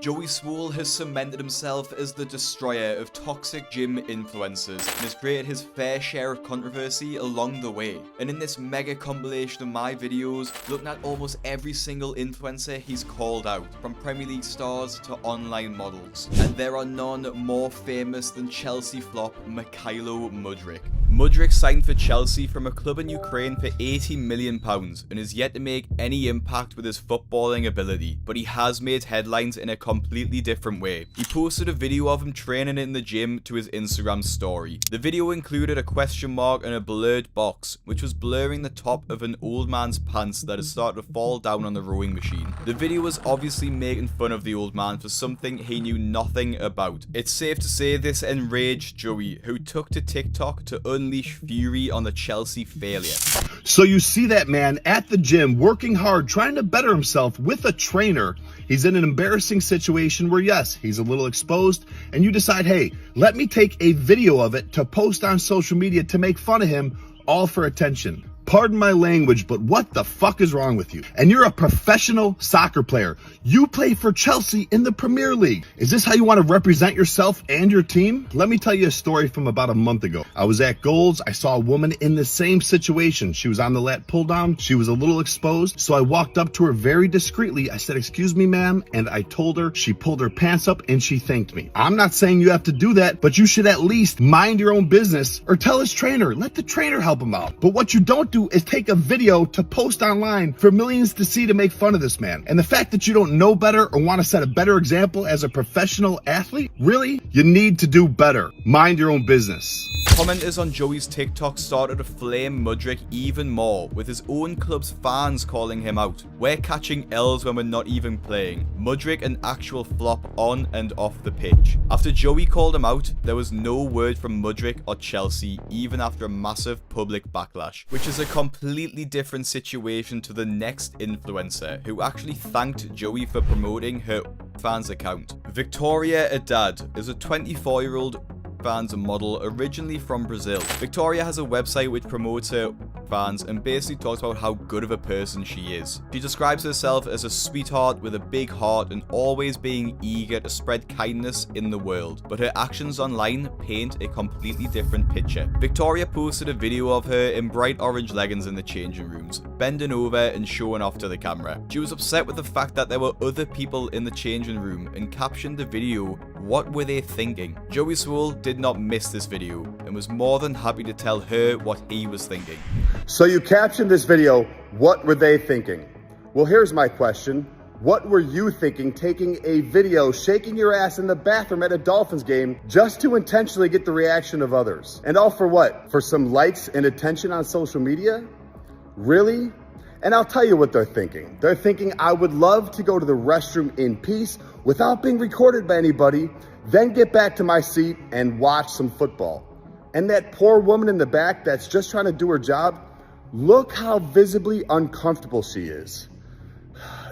Joey Swoll has cemented himself as the destroyer of toxic gym influencers and has created his fair share of controversy along the way. And in this mega compilation of my videos, looking at almost every single influencer he's called out, from Premier League stars to online models. And there are none more famous than Chelsea flop Mykhailo Mudryk. Mudryk signed for Chelsea from a club in Ukraine for £80 million and is yet to make any impact with his footballing ability, but he has made headlines in a completely different way. He posted a video of him training in the gym to his Instagram story. The video included a question mark and a blurred box, which was blurring the top of an old man's pants that had started to fall down on the rowing machine. The video was obviously making fun of the old man for something he knew nothing about. It's safe to say this enraged Joey, who took to TikTok to unleash fury on the Chelsea failure. So you see that man at the gym working hard, trying to better himself with a trainer. He's in an embarrassing situation where, yes, he's a little exposed, and you decide, hey, let me take a video of it to post on social media to make fun of him, all for attention. Pardon my language, but what the fuck is wrong with you? And you're a professional soccer player. You play for Chelsea in the Premier League. Is this how you want to represent yourself and your team? Let me tell you a story from about a month ago. I was at Goals. I saw a woman in the same situation. She was on the lat pull down. She was a little exposed. So I walked up to her very discreetly. I said, "Excuse me, ma'am." And I told her. She pulled her pants up and she thanked me. I'm not saying you have to do that, but you should at least mind your own business or tell his trainer. Let the trainer help him out. But what you don't do is take a video to post online for millions to see to make fun of this man. And the fact that you don't know better or want to set a better example as a professional athlete, really, you need to do better. Mind your own business. Commenters on Joey's TikTok started to flame Mudryk even more, with his own club's fans calling him out. "We're catching L's when we're not even playing. Mudryk an actual flop on and off the pitch." After Joey called him out, there was no word from Mudryk or Chelsea, even after a massive public backlash, which is a completely different situation to the next influencer, who actually thanked Joey for promoting her fans account. Victoria Haddad is a 24-year-old fans model originally from Brazil. Victoria has a website which promotes her fans and basically talks about how good of a person she is. She describes herself as a sweetheart with a big heart and always being eager to spread kindness in the world, but her actions online paint a completely different picture. Victoria posted a video of her in bright orange leggings in the changing rooms, bending over and showing off to the camera. She was upset with the fact that there were other people in the changing room and captioned the video, "What were they thinking?" Joey Swoll did not miss this video and was more than happy to tell her what he was thinking. So you captioned this video, "What were they thinking?" Well, here's my question. What were you thinking taking a video shaking your ass in the bathroom at a Dolphins game just to intentionally get the reaction of others? And all for what? For some likes and attention on social media? Really? And I'll tell you what they're thinking. They're thinking, I would love to go to the restroom in peace without being recorded by anybody, then get back to my seat and watch some football. And that poor woman in the back that's just trying to do her job, look how visibly uncomfortable she is.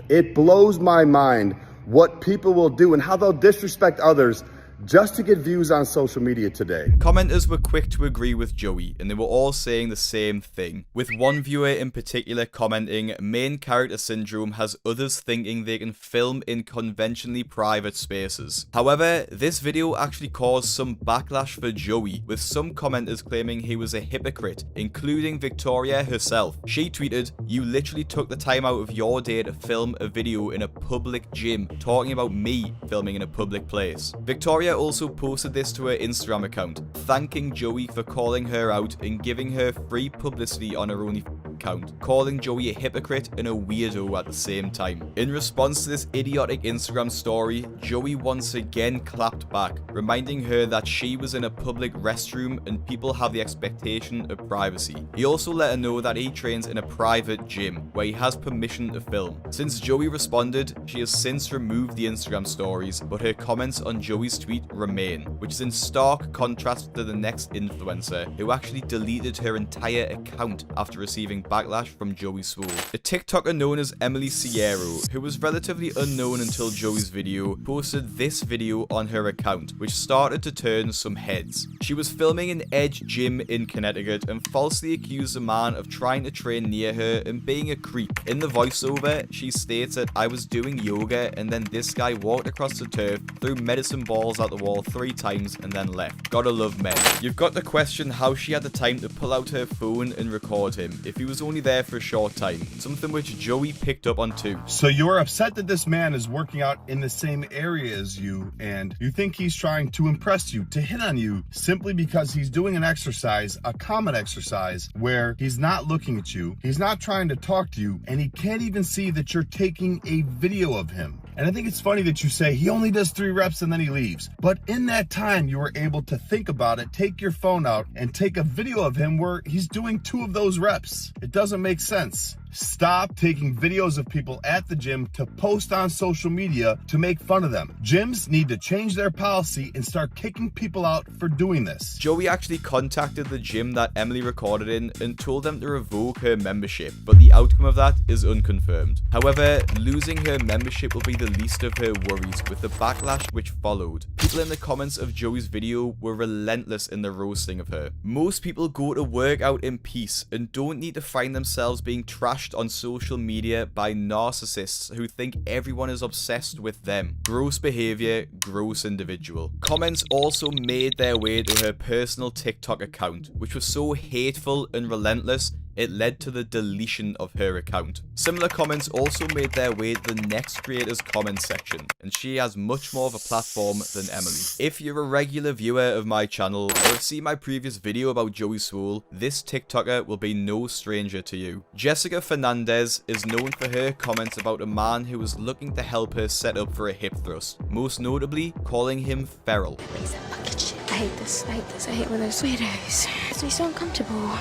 It blows my mind what people will do and how they'll disrespect others just to get views on social media today. Commenters were quick to agree with Joey, and they were all saying the same thing, with one viewer in particular commenting, "Main character syndrome has others thinking they can film in conventionally private spaces." However, this video actually caused some backlash for Joey, with some commenters claiming he was a hypocrite, including Victoria herself. She tweeted, "You literally took the time out of your day to film a video in a public gym, talking about me filming in a public place." Victoria also posted this to her Instagram account, thanking Joey for calling her out and giving her free publicity on her own account, calling Joey a hypocrite and a weirdo at the same time. In response to this idiotic Instagram story, Joey once again clapped back, reminding her that she was in a public restroom and people have the expectation of privacy. He also let her know that he trains in a private gym where he has permission to film. Since Joey responded, she has since removed the Instagram stories, but her comments on Joey's tweet remain, which is in stark contrast to the next influencer, who actually deleted her entire account after receiving backlash from Joey Swoll. A TikToker known as Emily Sierro, who was relatively unknown until Joey's video, posted this video on her account, which started to turn some heads. She was filming an Edge gym in Connecticut and falsely accused a man of trying to train near her and being a creep. In the voiceover, she states that I was doing yoga and then this guy walked across the turf, threw medicine balls at the wall 3 times and then left. Gotta love men. You've got to question how she had the time to pull out her phone and record him if he was only there for a short time, something which Joey picked up on too. So you're upset that this man is working out in the same area as you, and you think he's trying to impress you, to hit on you, simply because he's doing an exercise, a common exercise, where he's not looking at you, he's not trying to talk to you, and he can't even see that you're taking a video of him. And I think it's funny that you say he only does 3 reps and then he leaves. But in that time, you were able to think about it, take your phone out, and take a video of him where he's doing 2 of those reps. It doesn't make sense. Stop taking videos of people at the gym to post on social media to make fun of them. Gyms need to change their policy and start kicking people out for doing this. Joey actually contacted the gym that Emily recorded in and told them to revoke her membership, but the outcome of that is unconfirmed. However, losing her membership will be the least of her worries with the backlash which followed. People in the comments of Joey's video were relentless in the roasting of her. Most people go to work out in peace and don't need to find themselves being trashed on social media by narcissists who think everyone is obsessed with them. Gross behavior, gross individual. Comments also made their way to her personal TikTok account, which was so hateful and relentless it led to the deletion of her account. Similar comments also made their way to the next creator's comment section, and she has much more of a platform than Emily. If you're a regular viewer of my channel or have seen my previous video about Joey Swoll, this TikToker will be no stranger to you. Jessica Fernandez is known for her comments about a man who was looking to help her set up for a hip thrust, most notably calling him feral. Piece of fucking shit. I hate this. I hate this. I hate when there's weirdos. It makes me so uncomfortable.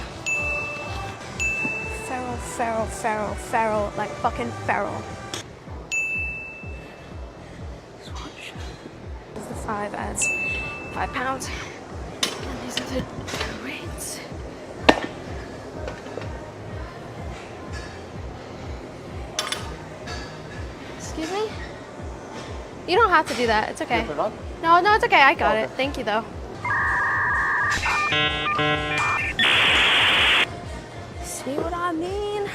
Feral, like fucking feral. Swatch. The 5 adds £5. And these are the rates. Excuse me? You don't have to do that. It's okay. No, it's okay. I got it. Thank you, though. See what I mean?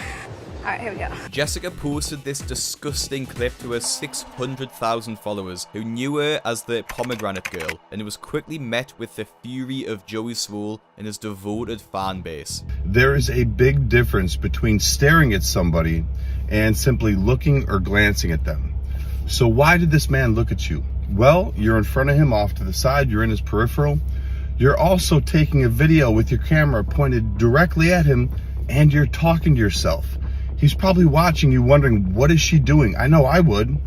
Alright, here we go. Jessica posted this disgusting clip to her 600,000 followers who knew her as the Pomegranate Girl, and it was quickly met with the fury of Joey Swoll and his devoted fan base. There is a big difference between staring at somebody and simply looking or glancing at them. So why did this man look at you? Well, you're in front of him off to the side, you're in his peripheral. You're also taking a video with your camera pointed directly at him, and you're talking to yourself. He's probably watching you wondering, what is she doing? I know I would.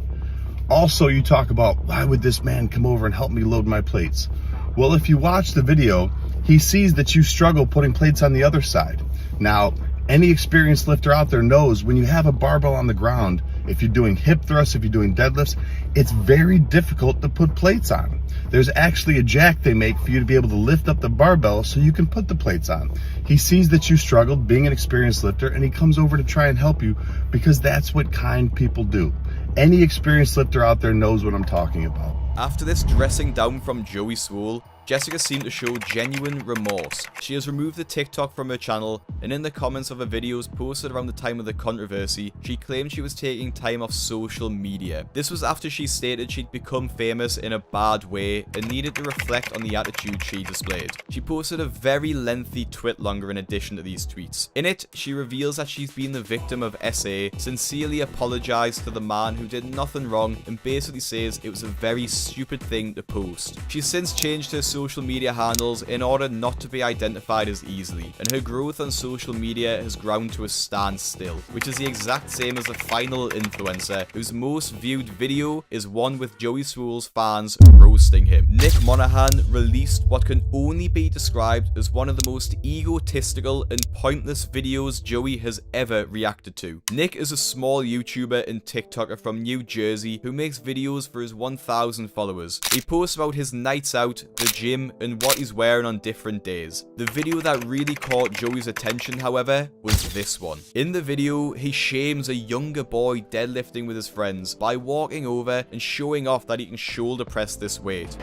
Also, you talk about, why would this man come over and help me load my plates? Well, if you watch the video, he sees that you struggle putting plates on the other side. Now, any experienced lifter out there knows when you have a barbell on the ground, if you're doing hip thrusts, if you're doing deadlifts, it's very difficult to put plates on. There's actually a jack they make for you to be able to lift up the barbell so you can put the plates on. He sees that you struggled being an experienced lifter and he comes over to try and help you because that's what kind people do. Any experienced lifter out there knows what I'm talking about. After this dressing down from Joey Swoll, Jessica seemed to show genuine remorse. She has removed the TikTok from her channel, and in the comments of her videos posted around the time of the controversy, she claimed she was taking time off social media. This was after she stated she'd become famous in a bad way and needed to reflect on the attitude she displayed. She posted a very lengthy twit-longer in addition to these tweets. In it, she reveals that she's been the victim of SA, sincerely apologized to the man who did nothing wrong, and basically says it was a very stupid thing to post. She's since changed her social media handles in order not to be identified as easily, and her growth on social media has ground to a standstill, which is the exact same as the final influencer whose most viewed video is one with Joey Swoll's fans roasting him. Nick Monaghan released what can only be described as one of the most egotistical and pointless videos Joey has ever reacted to. Nick is a small YouTuber and TikToker from New Jersey who makes videos for his 1,000 followers. He posts about his nights out, the gym, gym and what he's wearing on different days. The video that really caught Joey's attention, however, was this one. In the video, he shames a younger boy deadlifting with his friends by walking over and showing off that he can shoulder press this weight.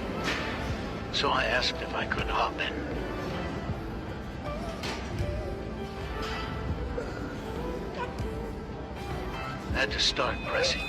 So I asked if I could hop in. I had to start pressing.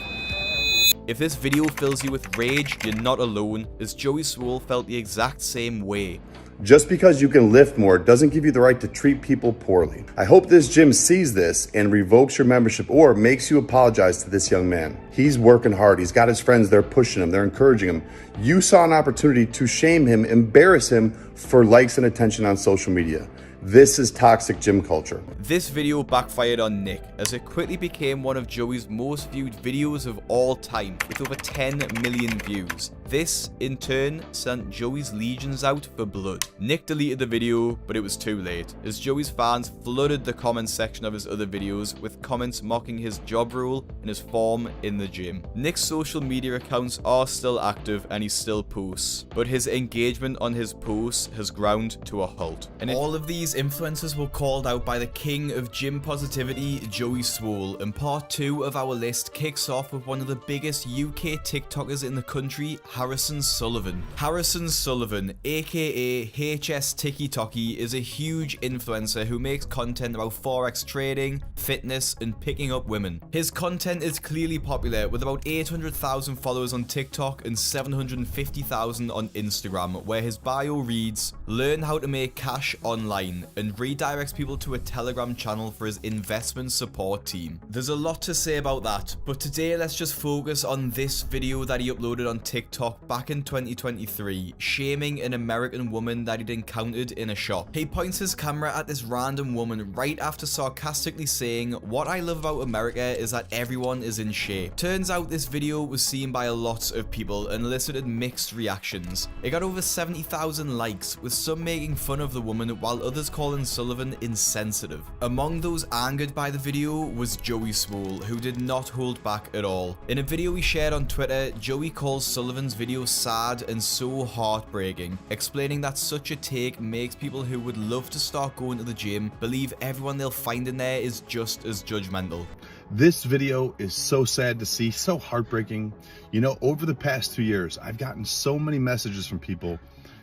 If this video fills you with rage, you're not alone, as Joey Swoll felt the exact same way. Just because you can lift more doesn't give you the right to treat people poorly. I hope this gym sees this and revokes your membership or makes you apologize to this young man. He's working hard. He's got his friends. They're pushing him. They're encouraging him. You saw an opportunity to shame him, embarrass him for likes and attention on social media. This is toxic gym culture. This video backfired on Nick, as it quickly became one of Joey's most viewed videos of all time, with over 10 million views. This, in turn, sent Joey's legions out for blood. Nick deleted the video, but it was too late, as Joey's fans flooded the comments section of his other videos with comments mocking his job role and his form in the gym. Nick's social media accounts are still active and he still posts, but his engagement on his posts has ground to a halt. And all of these influencers were called out by the king of gym positivity, Joey Swoll, and part 2 of our list kicks off with one of the biggest UK TikTokers in the country, Harrison Sullivan. Harrison Sullivan, aka HS TikkyTokky, is a huge influencer who makes content about forex trading, fitness, and picking up women. His content is clearly popular, with about 800,000 followers on TikTok and 750,000 on Instagram, where his bio reads, "Learn how to make cash online," and redirects people to a Telegram channel for his investment support team. There's a lot to say about that, but today let's just focus on this video that he uploaded on TikTok back in 2023, shaming an American woman that he'd encountered in a shop. He points his camera at this random woman right after sarcastically saying, "What I love about America is that everyone is in shape." Turns out this video was seen by a lot of people and elicited mixed reactions. It got over 70,000 likes, with some making fun of the woman while others calling Sullivan insensitive. Among those angered by the video was Joey Swoll, who did not hold back at all. In a video he shared on Twitter, Joey calls Sullivan's video sad and so heartbreaking, explaining that such a take makes people who would love to start going to the gym believe everyone they'll find in there is just as judgmental. This video is so sad to see, so heartbreaking. You know, over the past 2 years, I've gotten so many messages from people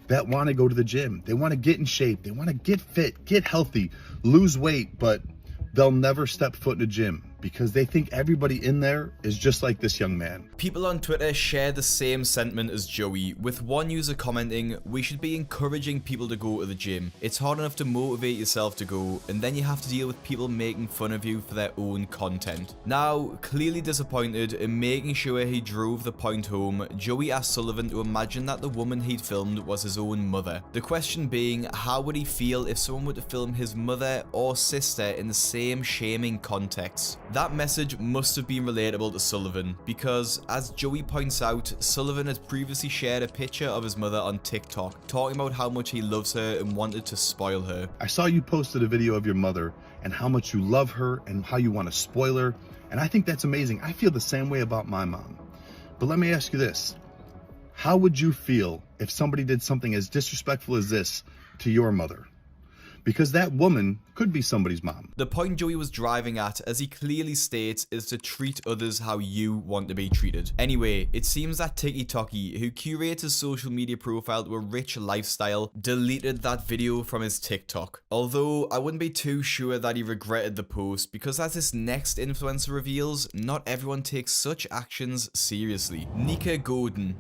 that want to go to the gym. They want to get in shape. They want to get fit, get healthy, lose weight, but they'll never step foot in a gym because they think everybody in there is just like this young man. People on Twitter share the same sentiment as Joey, with one user commenting, "We should be encouraging people to go to the gym. It's hard enough to motivate yourself to go, and then you have to deal with people making fun of you for their own content." Now, clearly disappointed and making sure he drove the point home, Joey asked Sullivan to imagine that the woman he'd filmed was his own mother. The question being, how would he feel if someone were to film his mother or sister in the same shaming context? That message must have been relatable to Sullivan, because as Joey points out, Sullivan had previously shared a picture of his mother on TikTok, talking about how much he loves her and wanted to spoil her. I saw you posted a video of your mother and how much you love her and how you want to spoil her, and I think that's amazing. I feel the same way about my mom. But let me ask you this. How would you feel if somebody did something as disrespectful as this to your mother? Because that woman could be somebody's mom. The point Joey was driving at, as he clearly states, is to treat others how you want to be treated. Anyway, it seems that TikkyTokky, who curates his social media profile to a rich lifestyle, deleted that video from his TikTok. Although, I wouldn't be too sure that he regretted the post, because as this next influencer reveals, not everyone takes such actions seriously. Nika,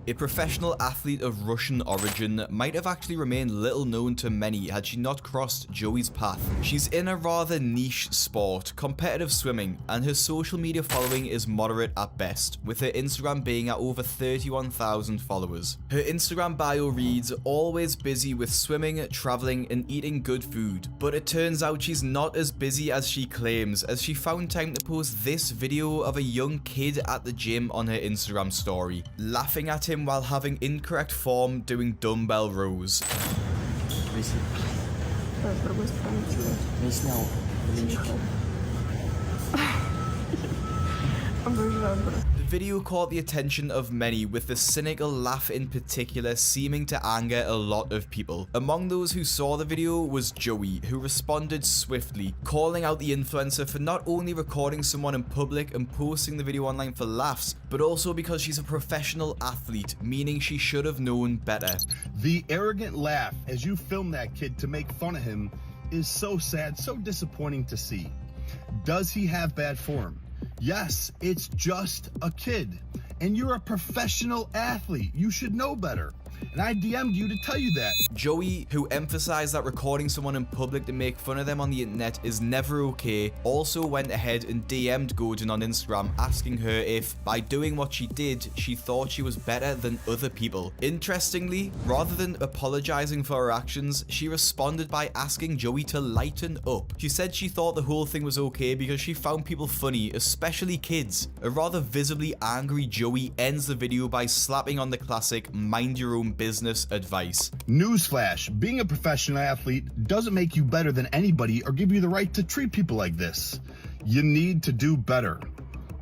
a professional athlete of Russian origin, might have actually remained little known to many had she not crossed Joey's path. She's in a rather niche sport, competitive swimming, and her social media following is moderate at best, with her Instagram being at over 31,000 followers. Her Instagram bio reads, "Always busy with swimming, traveling, and eating good food." But it turns out she's not as busy as she claims, as she found time to post this video of a young kid at the gym on her Instagram story, laughing at him while having incorrect form doing dumbbell rows. The video caught the attention of many, with the cynical laugh in particular seeming to anger a lot of people. Among those who saw the video was Joey, who responded swiftly, calling out the influencer for not only recording someone in public and posting the video online for laughs, but also because she's a professional athlete, meaning she should have known better. The arrogant laugh as you film that kid to make fun of him is so sad, so disappointing to see. Does he have bad form? Yes, it's just a kid. And you're a professional athlete. You should know better. And I DM'd you to tell you that. Joey, who emphasized that recording someone in public to make fun of them on the internet is never okay, also went ahead and DM'd Godin on Instagram asking her if, by doing what she did, she thought she was better than other people. Interestingly, rather than apologizing for her actions, she responded by asking Joey to lighten up. She said she thought the whole thing was okay because she found people funny, especially kids. A rather visibly angry Joey ends the video by slapping on the classic "mind your own business" advice. Newsflash, being a professional athlete doesn't make you better than anybody or give you the right to treat people like this. You need to do better.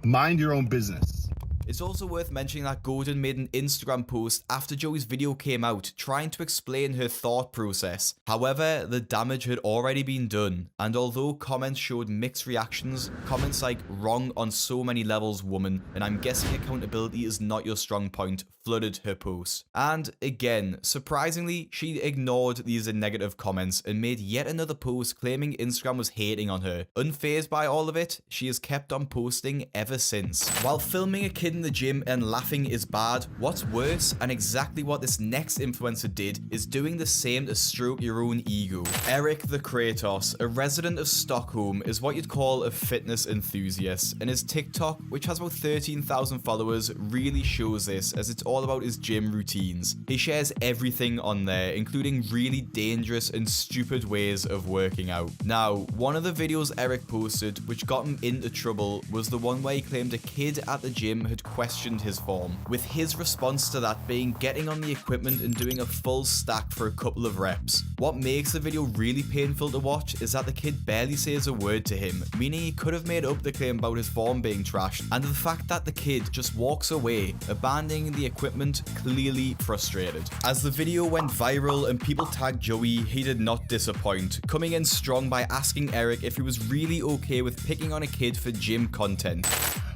Mind your own business. It's also worth mentioning that Godin made an Instagram post after Joey's video came out trying to explain her thought process. However, the damage had already been done, and although comments showed mixed reactions, comments like "wrong on so many levels, woman," and "I'm guessing accountability is not your strong point," flooded her post. And again, surprisingly, she ignored these negative comments and made yet another post claiming Instagram was hating on her. Unfazed by all of it, she has kept on posting ever since. While filming a kid in the gym and laughing is bad, what's worse, and exactly what this next influencer did, is doing the same to stroke your own ego. Eric the Kratos, a resident of Stockholm, is what you'd call a fitness enthusiast, and his TikTok, which has about 13,000 followers, really shows this, as it's all about his gym routines. He shares everything on there, including really dangerous and stupid ways of working out. Now, one of the videos Eric posted, which got him into trouble, was the one where he claimed a kid at the gym had questioned his form, with his response to that being getting on the equipment and doing a full stack for a couple of reps. What makes the video really painful to watch is that the kid barely says a word to him, meaning he could have made up the claim about his form being trashed, and the fact that the kid just walks away, abandoning the equipment, clearly frustrated. As the video went viral and people tagged Joey, he did not disappoint, coming in strong by asking Eric if he was really okay with picking on a kid for gym content.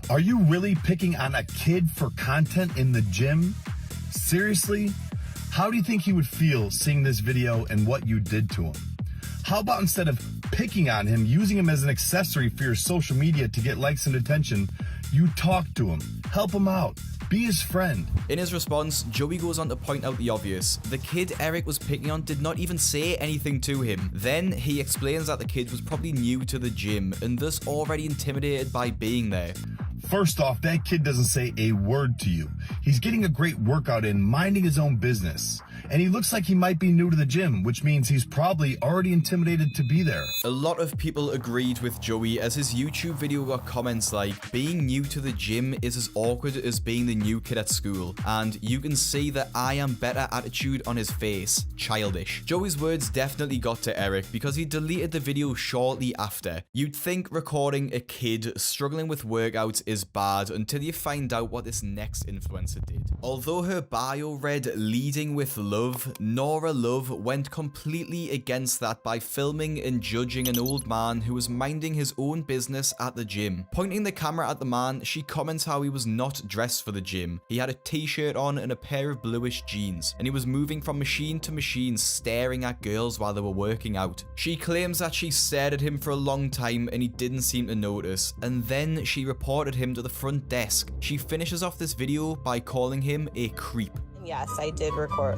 Are you really picking on a kid for content in the gym? Seriously? How do you think he would feel seeing this video and what you did to him? How about instead of picking on him, using him as an accessory for your social media to get likes and attention, you talk to him, help him out, be his friend. In his response, Joey goes on to point out the obvious. The kid Eric was picking on did not even say anything to him. Then he explains that the kid was probably new to the gym and thus already intimidated by being there. First off, that kid doesn't say a word to you. He's getting a great workout in, minding his own business. And he looks like he might be new to the gym, which means he's probably already intimidated to be there. A lot of people agreed with Joey, as his YouTube video got comments like, "Being new to the gym is as awkward as being the new kid at school," and "You can see the I am better attitude on his face. Childish." Joey's words definitely got to Eric because he deleted the video shortly after. You'd think recording a kid struggling with workouts is bad until you find out what this next influencer did. Although her bio read "leading with love," Norah Love went completely against that by filming and judging an old man who was minding his own business at the gym. Pointing the camera at the man, she comments how he was not dressed for the gym. He had a t-shirt on and a pair of bluish jeans, and he was moving from machine to machine staring at girls while they were working out. She claims that she stared at him for a long time and he didn't seem to notice, and then she reported him to the front desk. She finishes off this video by calling him a creep. Yes, I did report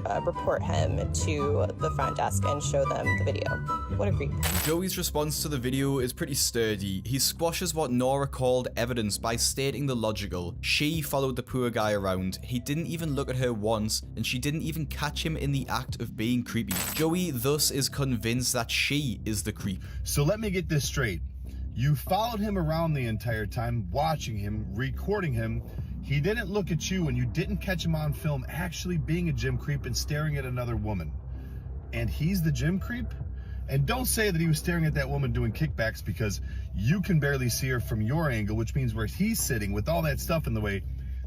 him to the front desk and show them the video. What a creep. Joey's response to the video is pretty sturdy. He squashes what Norah called evidence by stating the logical. She followed the poor guy around. He didn't even look at her once, and she didn't even catch him in the act of being creepy. Joey thus is convinced that she is the creep. So let me get this straight. You followed him around the entire time, watching him, recording him. He didn't look at you and you didn't catch him on film actually being a gym creep and staring at another woman. And he's the gym creep? And don't say that he was staring at that woman doing kickbacks, because you can barely see her from your angle, which means where he's sitting with all that stuff in the way,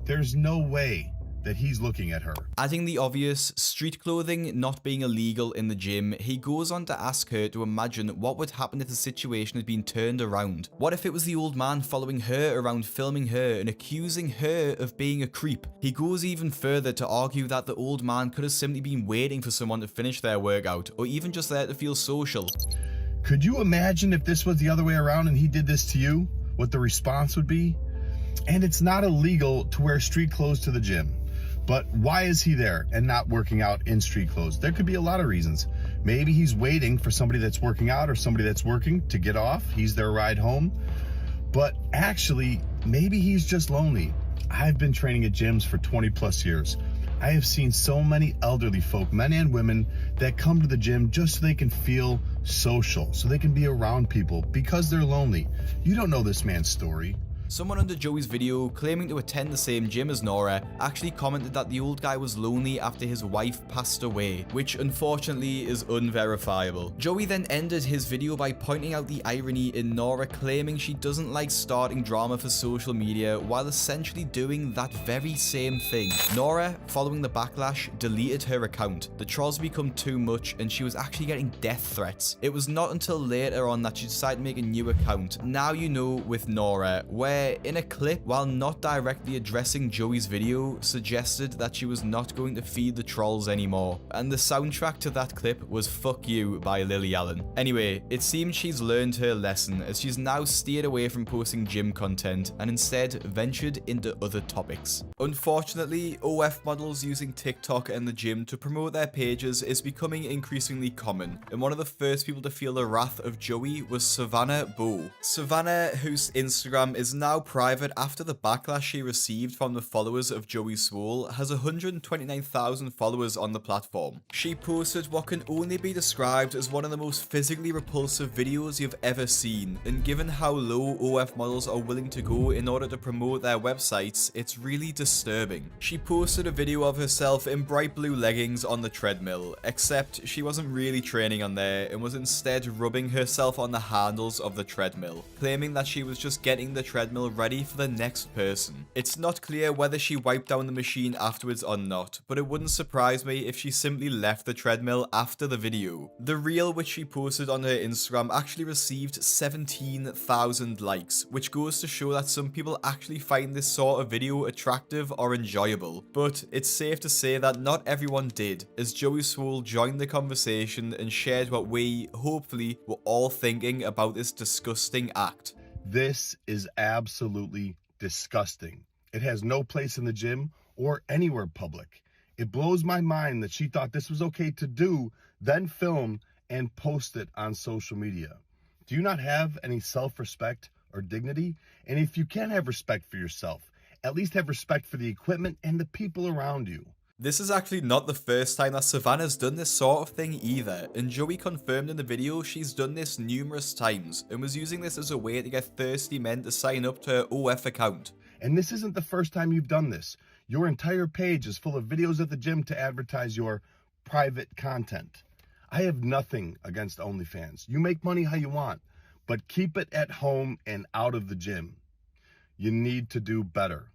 there's no way that he's looking at her. Adding the obvious, street clothing not being illegal in the gym, he goes on to ask her to imagine what would happen if the situation had been turned around. What if it was the old man following her around, filming her and accusing her of being a creep? He goes even further to argue that the old man could have simply been waiting for someone to finish their workout, or even just there to feel social. Could you imagine if this was the other way around and he did this to you? What the response would be? And it's not illegal to wear street clothes to the gym. But why is he there and not working out in street clothes? There could be a lot of reasons. Maybe he's waiting for somebody that's working out or somebody that's working to get off. He's their ride home. But actually, maybe he's just lonely. I've been training at gyms for 20 plus years. I have seen so many elderly folk, men and women, that come to the gym just so they can feel social, so they can be around people because they're lonely. You don't know this man's story. Someone under Joey's video, claiming to attend the same gym as Norah, actually commented that the old guy was lonely after his wife passed away, which unfortunately is unverifiable. Joey then ended his video by pointing out the irony in Norah claiming she doesn't like starting drama for social media while essentially doing that very same thing. Norah, following the backlash, deleted her account. The trolls become too much and she was actually getting death threats. It was not until later on that she decided to make a new account. Now you know with Norah, where in a clip, while not directly addressing Joey's video, suggested that she was not going to feed the trolls anymore. And the soundtrack to that clip was Fuck You by Lily Allen. Anyway, it seems she's learned her lesson as she's now steered away from posting gym content and instead ventured into other topics. Unfortunately, OF models using TikTok and the gym to promote their pages is becoming increasingly common, and one of the first people to feel the wrath of Joey was Savannah Bow. Savannah, whose Instagram is now private after the backlash she received from the followers of Joey Swoll, has 129,000 followers on the platform. She posted what can only be described as one of the most physically repulsive videos you've ever seen, and given how low OF models are willing to go in order to promote their websites, it's really disturbing. She posted a video of herself in bright blue leggings on the treadmill, except she wasn't really training on there and was instead rubbing herself on the handles of the treadmill, claiming that she was just getting the treadmill ready for the next person. It's not clear whether she wiped down the machine afterwards or not, but it wouldn't surprise me if she simply left the treadmill after the video. The reel which she posted on her Instagram actually received 17,000 likes, which goes to show that some people actually find this sort of video attractive or enjoyable. But it's safe to say that not everyone did, as Joey Swoll joined the conversation and shared what we, hopefully, were all thinking about this disgusting act. This is absolutely disgusting. It has no place in the gym or anywhere public. It blows my mind that she thought this was okay to do, then film and post it on social media. Do you not have any self-respect or dignity? And if you can't have respect for yourself, at least have respect for the equipment and the people around you. This is actually not the first time that Savannah's done this sort of thing either, and Joey confirmed in the video she's done this numerous times and was using this as a way to get thirsty men to sign up to her OF account. And this isn't the first time you've done this. Your entire page is full of videos at the gym to advertise your private content. I have nothing against OnlyFans. You make money how you want, but keep it at home and out of the gym. You need to do better.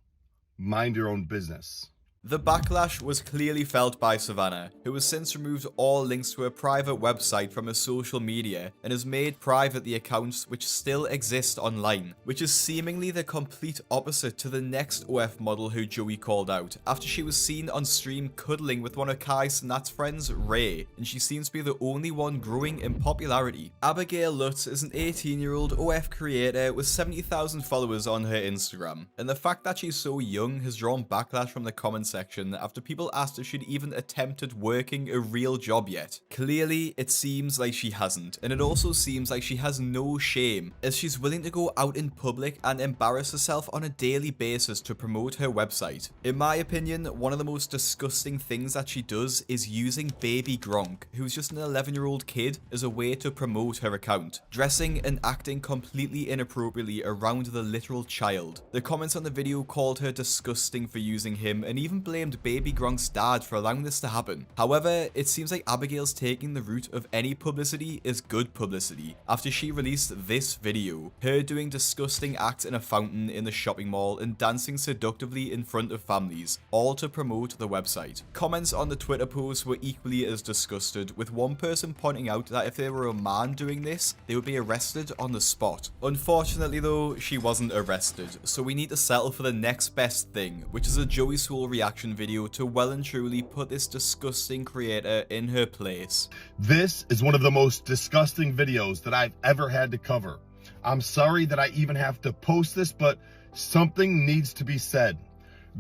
Mind your own business. The backlash was clearly felt by Savannah, who has since removed all links to her private website from her social media and has made private the accounts which still exist online, which is seemingly the complete opposite to the next OF model who Joey called out, after she was seen on stream cuddling with one of Kai Cenat's friends, Ray, and she seems to be the only one growing in popularity. Abigail Lutz is an 18-year-old OF creator with 70,000 followers on her Instagram, and the fact that she's so young has drawn backlash from the comments section after people asked if she'd even attempted working a real job yet. Clearly, it seems like she hasn't, and it also seems like she has no shame, as she's willing to go out in public and embarrass herself on a daily basis to promote her website. In my opinion, one of the most disgusting things that she does is using baby Gronk, who's just an 11-year-old kid, as a way to promote her account, dressing and acting completely inappropriately around the literal child. The comments on the video called her disgusting for using him, and even blamed baby Gronk's dad for allowing this to happen. However, it seems like Abigail's taking the route of any publicity is good publicity after she released this video, her doing disgusting acts in a fountain in the shopping mall and dancing seductively in front of families, all to promote the website. Comments on the Twitter post were equally as disgusted, with one person pointing out that if there were a man doing this, they would be arrested on the spot. Unfortunately though, she wasn't arrested, so we need to settle for the next best thing, which is a Joey Swoll reaction video to well and truly put this disgusting creator in her place. This is one of the most disgusting videos that I've ever had to cover. I'm sorry that I even have to post this, but something needs to be said.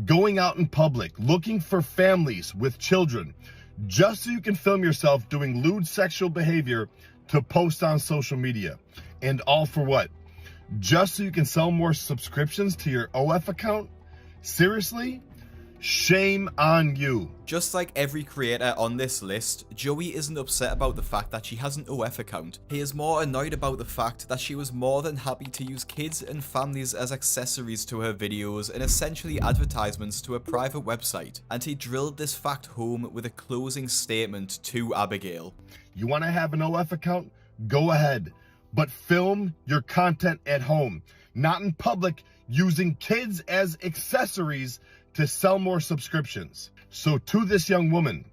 Going out in public, looking for families with children, just so you can film yourself doing lewd sexual behavior to post on social media. And all for what? Just so you can sell more subscriptions to your OF account? Seriously? Shame on you. Just like every creator on this list, Joey isn't upset about the fact that she has an OF account. He is more annoyed about the fact that she was more than happy to use kids and families as accessories to her videos and essentially advertisements to a private website. And he drilled this fact home with a closing statement to Abigail. You want to have an OF account? Go ahead. But film your content at home, not in public using kids as accessories to sell more subscriptions. So to this young woman,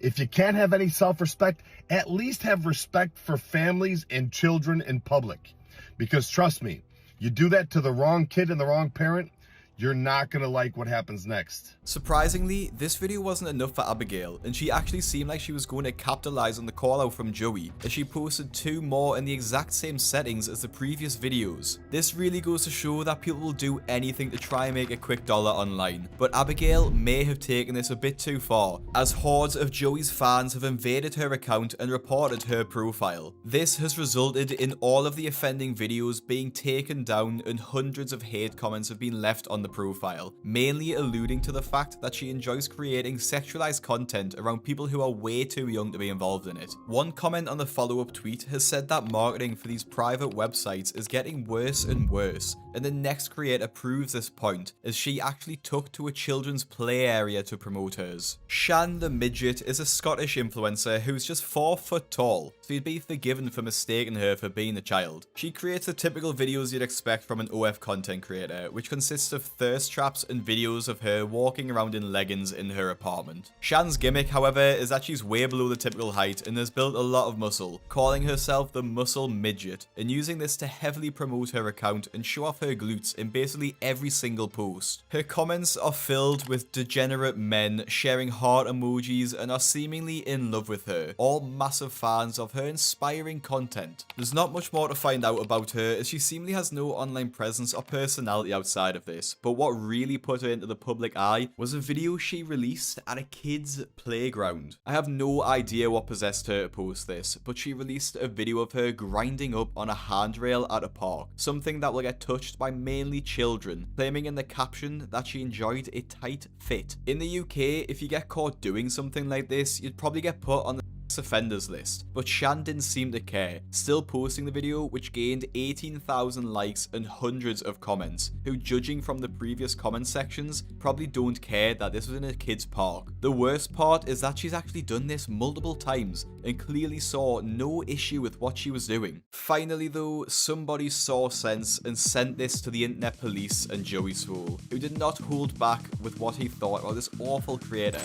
if you can't have any self-respect, at least have respect for families and children in public. Because trust me, you do that to the wrong kid and the wrong parent, you're not gonna like what happens next. Surprisingly, this video wasn't enough for Abigail, and she actually seemed like she was going to capitalize on the call out from Joey, as she posted 2 more in the exact same settings as the previous videos. This really goes to show that people will do anything to try and make a quick dollar online, but Abigail may have taken this a bit too far, as hordes of Joey's fans have invaded her account and reported her profile. This has resulted in all of the offending videos being taken down and hundreds of hate comments have been left on the profile, mainly alluding to the fact that she enjoys creating sexualized content around people who are way too young to be involved in it. One comment on the follow-up tweet has said that marketing for these private websites is getting worse and worse, and the next creator proves this point, as she actually took to a children's play area to promote hers. Shan the Midget is a Scottish influencer who's just 4 foot tall, so you'd be forgiven for mistaking her for being a child. She creates the typical videos you'd expect from an OF content creator, which consists of thirst traps and videos of her walking around in leggings in her apartment. Shan's gimmick, however, is that she's way below the typical height and has built a lot of muscle, calling herself the Muscle Midget, and using this to heavily promote her account and show off her glutes in basically every single post. Her comments are filled with degenerate men sharing heart emojis and are seemingly in love with her, all massive fans of her inspiring content. There's not much more to find out about her, as she seemingly has no online presence or personality outside of this, but what really put her into the public eye was a video she released at a kid's playground. I have no idea what possessed her to post this, but she released a video of her grinding up on a handrail at a park, something that will get touched by mainly children, claiming in the caption that she enjoyed a tight fit. In the UK, if you get caught doing something like this, you'd probably get put on the offenders list, but Shan didn't seem to care, still posting the video, which gained 18,000 likes and hundreds of comments, who, judging from the previous comment sections, probably don't care that this was in a kid's park. The worst part is that she's actually done this multiple times and clearly saw no issue with what she was doing. Finally though, somebody saw sense and sent this to the internet police and Joey Swoll, who did not hold back with what he thought about this awful creator.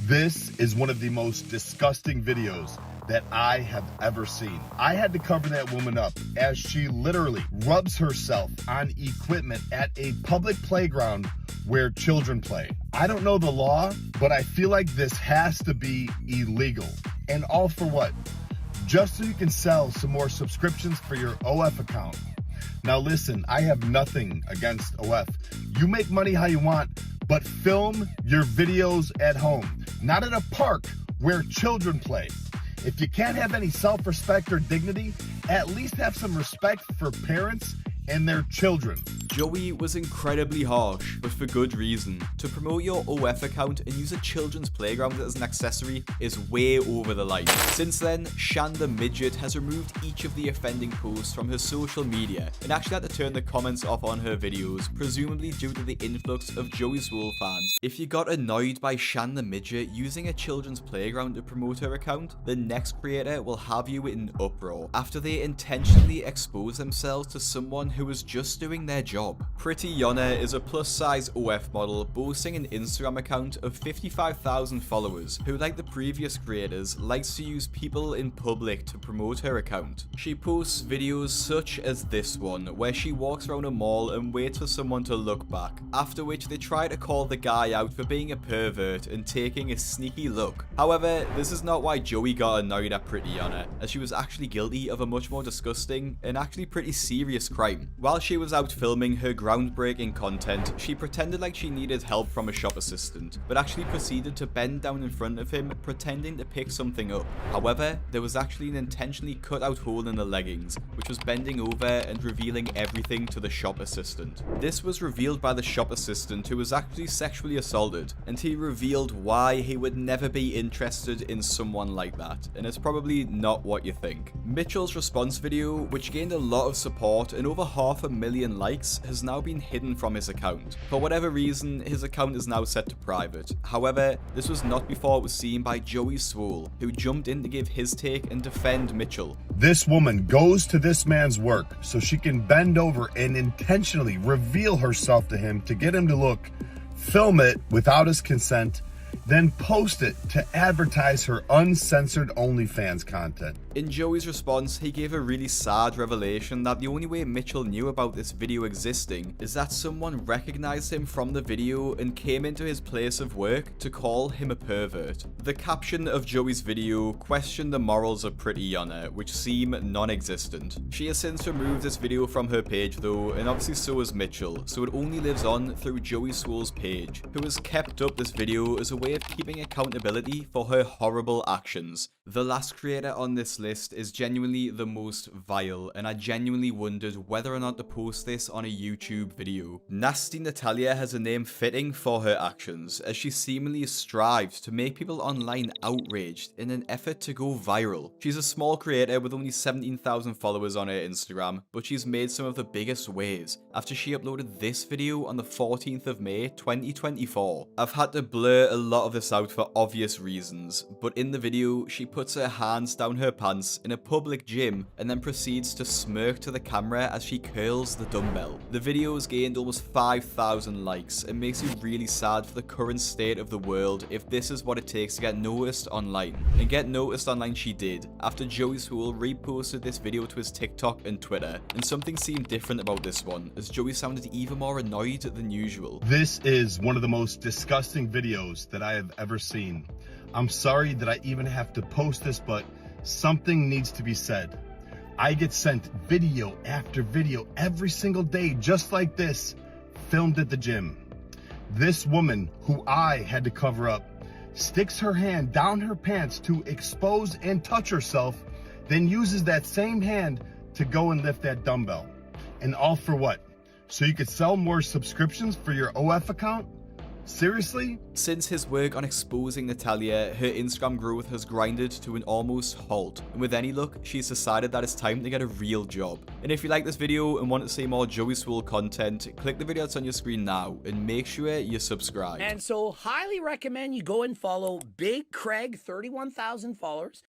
This is one of the most disgusting videos that I have ever seen. I had to cover that woman up as she literally rubs herself on equipment at a public playground where children play. I don't know the law, but I feel like this has to be illegal. And all for what? Just so you can sell some more subscriptions for your OF account. Now listen, I have nothing against OF. You make money how you want, but film your videos at home, not at a park where children play. If you can't have any self-respect or dignity, at least have some respect for parents and their children. Joey was incredibly harsh, but for good reason. To promote your OF account and use a children's playground as an accessory is way over the line. Since then, Shan the midget has removed each of the offending posts from her social media and actually had to turn the comments off on her videos, presumably due to the influx of Joey Swoll fans. If you got annoyed by Shan the midget using a children's playground to promote her account, the next creator will have you in uproar after they intentionally expose themselves to someone who was just doing their job. PrettiYonna is a plus-size OF model boasting an Instagram account of 55,000 followers who, like the previous creators, likes to use people in public to promote her account. She posts videos such as this one where she walks around a mall and waits for someone to look back, after which they try to call the guy out for being a pervert and taking a sneaky look. However, this is not why Joey got annoyed at PrettiYonna, as she was actually guilty of a much more disgusting and actually pretty serious crime. While she was out filming her groundbreaking content, she pretended like she needed help from a shop assistant, but actually proceeded to bend down in front of him pretending to pick something up. However, there was actually an intentionally cut out hole in the leggings, which was bending over and revealing everything to the shop assistant. This was revealed by the shop assistant, who was actually sexually assaulted, and he revealed why he would never be interested in someone like that, and it's probably not what you think. Mitchell's response video, which gained a lot of support and over 500,000 likes, has now been hidden from his account. For whatever reason, his account is now set to private. However, this was not before it was seen by Joey Swoll, who jumped in to give his take and defend Mitchell. This woman goes to this man's work so she can bend over and intentionally reveal herself to him to get him to look, film it without his consent, then post it to advertise her uncensored OnlyFans content. In Joey's response, he gave a really sad revelation that the only way Mitchell knew about this video existing is that someone recognized him from the video and came into his place of work to call him a pervert. The caption of Joey's video questioned the morals of PrettiYonna, which seem non-existent. She has since removed this video from her page though, and obviously so has Mitchell, so it only lives on through Joey Swoll's page, who has kept up this video as a way of keeping accountability for her horrible actions. The last creator on this list is genuinely the most vile, and I genuinely wondered whether or not to post this on a YouTube video. Nasty Natalia has a name fitting for her actions, as she seemingly strives to make people online outraged in an effort to go viral. She's a small creator with only 17,000 followers on her Instagram, but she's made some of the biggest waves after she uploaded this video on the 14th of May 2024. I've had to blur a lot of this out for obvious reasons, but in the video she puts her hands down her pants in a public gym and then proceeds to smirk to the camera as she curls the dumbbell. The video has gained almost 5,000 likes and makes me really sad for the current state of the world if this is what it takes to get noticed online. And get noticed online she did, after Joey Swoll reposted this video to his TikTok and Twitter, and something seemed different about this one, as Joey sounded even more annoyed than usual. This is one of the most disgusting videos that I have ever seen. I'm sorry that I even have to post this, but something needs to be said. I get sent video after video every single day, just like this, filmed at the gym. This woman, who I had to cover up, sticks her hand down her pants to expose and touch herself, then uses that same hand to go and lift that dumbbell. And all for what? So you could sell more subscriptions for your OF account? Seriously? Since his work on exposing Natalia, her Instagram growth has grinded to an almost halt, and with any luck, she's decided that it's time to get a real job. And if you like this video and want to see more Joey Swoll content, click the video that's on your screen now, and make sure you're subscribed. And so highly recommend you go and follow Big Craig, 31,000 followers.